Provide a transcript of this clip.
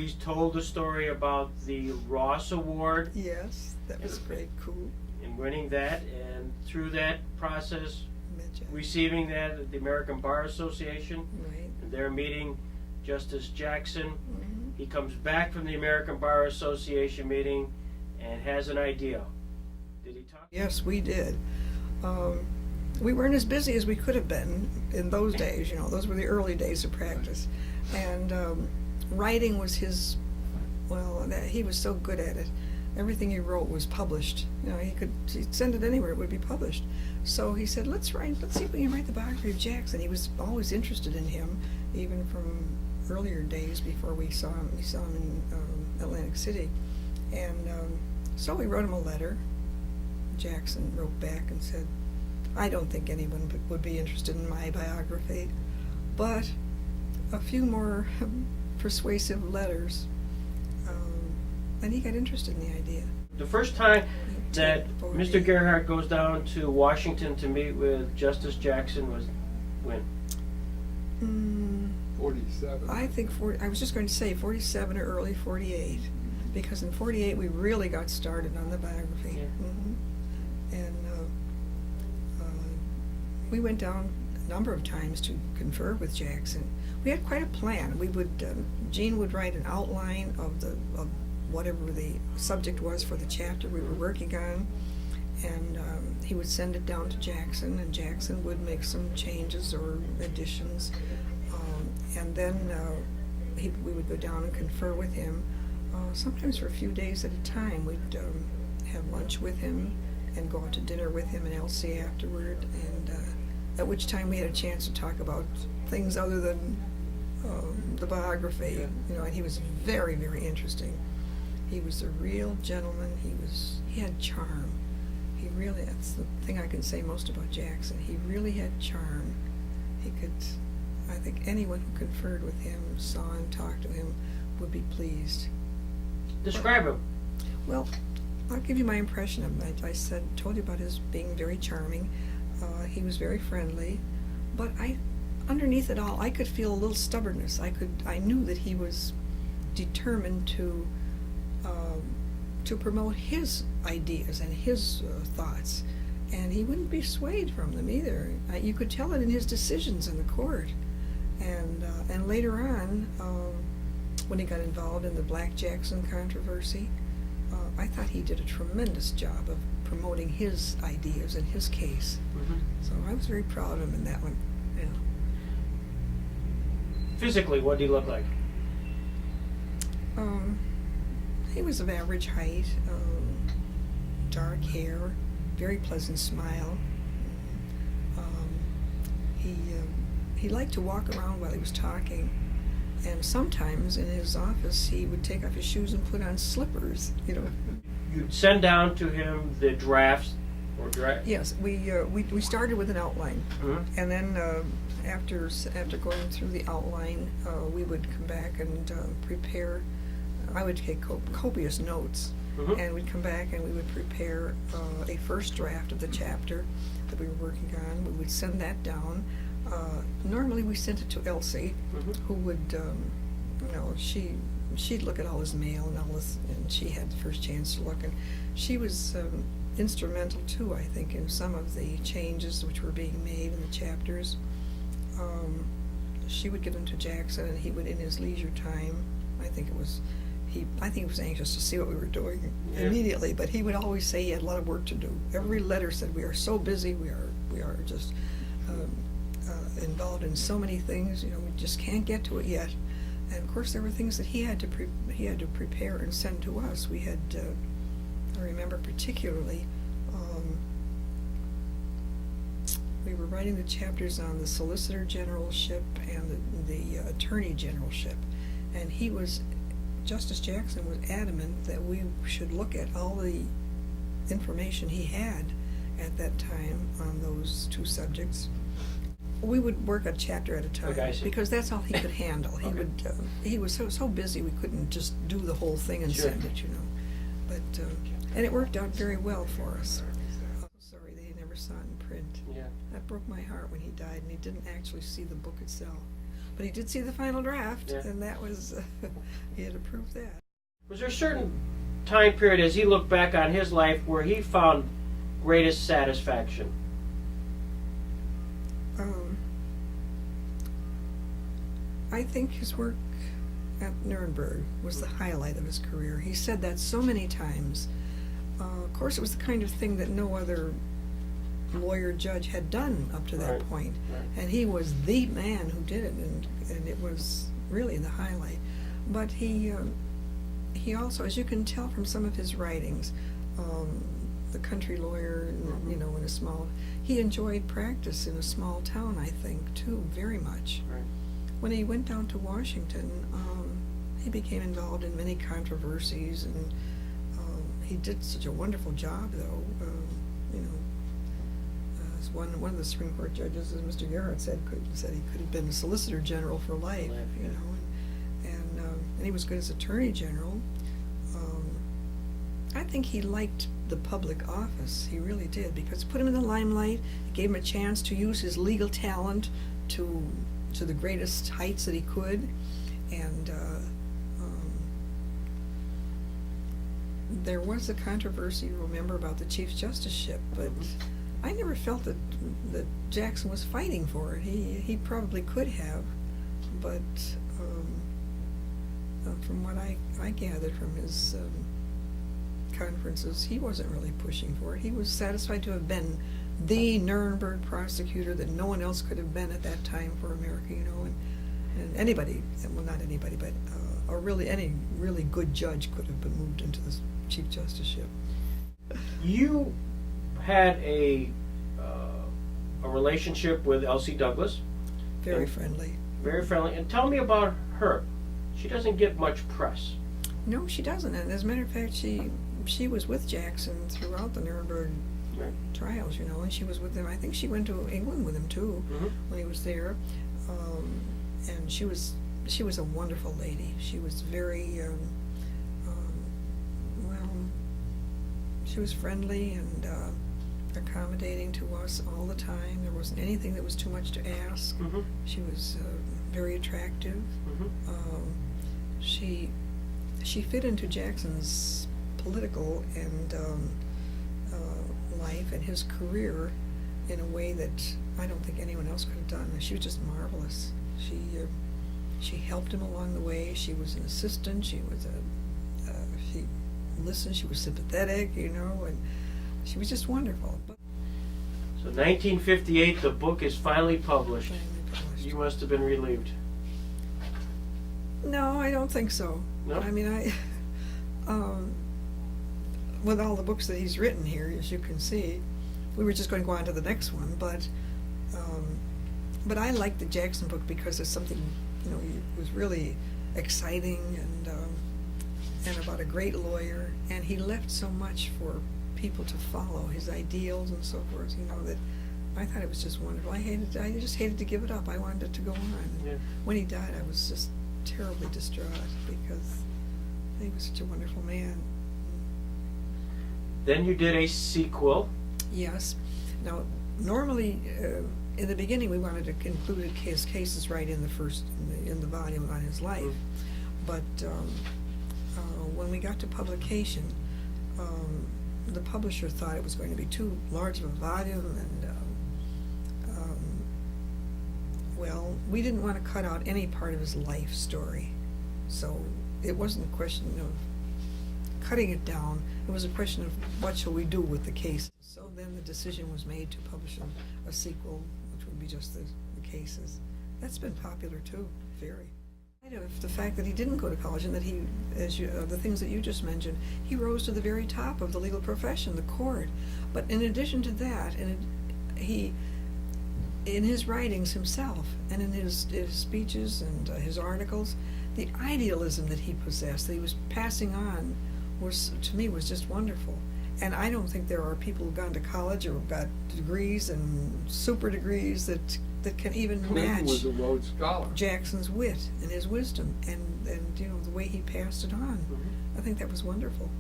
He's told the story about the Ross Award. Yes, that was great, cool. And winning that, and through that process, Midget. receiving that at the American Bar Association. Right. And they're meeting Justice Jackson. Mm-hmm. He comes back from the American Bar Association meeting and has an idea. Did he talk? Yes, we did. We weren't as busy as we could have been in those days, you know, those were the early days of practice. And writing was his, he was so good at it. Everything he wrote was published. You know, he'd send it anywhere, it would be published. So he said, let's see if we can write the biography of Jackson. He was always interested in him, even from earlier days before we saw him. We saw him in Atlantic City. And so we wrote him a letter. Jackson wrote back and said, I don't think anyone would be interested in my biography, but a few more persuasive letters, and he got interested in the idea. The first time that Mr. Gerhart goes down to Washington to meet with Justice Jackson was when? 47. I think I was just going to say 47 or early 48, because in 48 we really got started on the biography. Yeah. Mm-hmm. And we went down a number of times to confer with Jackson. We had quite a plan. We would, Gene would write an outline of whatever the subject was for the chapter we were working on, and he would send it down to Jackson, and Jackson would make some changes or additions, and then we would go down and confer with him, sometimes for a few days at a time. We'd have lunch with him and go out to dinner with him and Elsie afterward, and at which time we had a chance to talk about things other than the biography, you know, and he was very, very interesting. He was a real gentleman. He had charm. That's the thing I can say most about Jackson. He really had charm. I think anyone who conferred with him, saw him, talked to him, would be pleased. Describe him. Well, I'll give you my impression of him. I told you about his being very charming. He was very friendly, but underneath it all, I could feel a little stubbornness. I knew that he was determined to promote his ideas and his thoughts, and he wouldn't be swayed from them either. You could tell it in his decisions in the court, and later on, when he got involved in the Black Jackson controversy, I thought he did a tremendous job of promoting his ideas and his case. Mm-hmm. So I was very proud of him in that one. Yeah. Physically, what did he look like? He was of average height, dark hair, very pleasant smile. He liked to walk around while he was talking, and sometimes in his office he would take off his shoes and put on slippers, you know. You'd send down to him the drafts or draft? Yes, we started with an outline, Mm-hmm. and then after going through the outline, we would come back and prepare. I would take copious notes, Mm-hmm. and we'd come back and we would prepare a first draft of the chapter that we were working on. We would send that down. Normally we sent it to Elsie, Mm-hmm. who would, she'd look at all his mail and all this, and she had the first chance to look, and she was instrumental too, I think, in some of the changes which were being made in the chapters. She would give them to Jackson, and he would, in his leisure time, I think he was anxious to see what we were doing immediately, but he would always say he had a lot of work to do. Every letter said, we are so busy, we are just involved in so many things, you know, we just can't get to it yet. And of course there were things that he had to prepare and send to us. We had, I remember particularly, we were writing the chapters on the Solicitor Generalship and the Attorney Generalship, and Justice Jackson was adamant that we should look at all the information he had at that time on those two subjects. We would work a chapter at a time, Okay, I see. because that's all he could handle. Okay. He was so busy we couldn't just do the whole thing and Sure. send it, you know. But and it worked out very well for us. Sorry that he never saw it in print. Yeah. That broke my heart when he died, and he didn't actually see the book itself. But he did see the final draft, Yeah. and that was, he had approved that. Was there a certain time period as he looked back on his life where he found greatest satisfaction? I think his work at Nuremberg was the highlight of his career. He said that so many times. Of course, it was the kind of thing that no other lawyer judge had done up to that Right, point. right. And he was the man who did it, and it was really the highlight. But he also, as you can tell from some of his writings, the country lawyer, you know, in a small, he enjoyed practice in a small town, I think, too, very much. Right. When he went down to Washington, he became involved in many controversies, and he did such a wonderful job, though. You know, as one of the Supreme Court judges, as Mr. Gerhart said he could have been a Solicitor General for life. You know, and he was good as Attorney General. I think he liked the public office. He really did, because it put him in the limelight. It gave him a chance to use his legal talent to the greatest heights that he could, and there was a controversy, remember, about the Chief Justiceship, but I never felt that Jackson was fighting for it. He probably could have, but from what I gathered from his conferences, he wasn't really pushing for it. He was satisfied to have been the Nuremberg prosecutor that no one else could have been at that time for America, you know, and anybody, well, not anybody, but or really any really good judge could have been moved into the Chief Justiceship. You had a relationship with Elsie Douglas. Very friendly. Very friendly. And tell me about her. She doesn't get much press. No, she doesn't. And as a matter of fact, she was with Jackson throughout the Nuremberg Right. trials, you know, and she was with him. I think she went to England with him too, when he was there. And she was a wonderful lady. She was very well. She was friendly and accommodating to us all the time. There wasn't anything that was too much to ask. She was very attractive. She fit into Jackson's political and life and his career in a way that I don't think anyone else could have done. She was just marvelous. She helped him along the way. She was an assistant. She listened. She was sympathetic, you know, and she was just wonderful. So 1958, the book is finally published. You must have been relieved. No, I don't think so. No? I mean, with all the books that he's written here, as you can see, we were just going to go on to the next one, but I liked the Jackson book because it's something, you know, it was really exciting and about a great lawyer, and he left so much for people to follow, his ideals and so forth, you know, that I thought it was just wonderful. I just hated to give it up. I wanted it to go on. Yeah. When he died, I was just terribly distraught because he was such a wonderful man. Then you did a sequel. Yes. Now, normally, in the beginning, we wanted to include his cases right in the volume on his life, but when we got to publication, the publisher thought it was going to be too large of a volume, and well, we didn't want to cut out any part of his life story, so it wasn't a question of cutting it down. It was a question of what shall we do with the case. So then the decision was made to publish a sequel, which would be just the cases. That's been popular too, very. The fact that he didn't go to college and that he, the things that you just mentioned, he rose to the very top of the legal profession, the court. But in addition to that, he, in his writings himself and in his speeches and his articles, the idealism that he possessed, that he was passing on, to me was just wonderful. And I don't think there are people who've gone to college or got degrees and super degrees that can even Clinton match was a Rhodes Scholar. Jackson's wit and his wisdom and you know the way he passed it on. I think that was wonderful.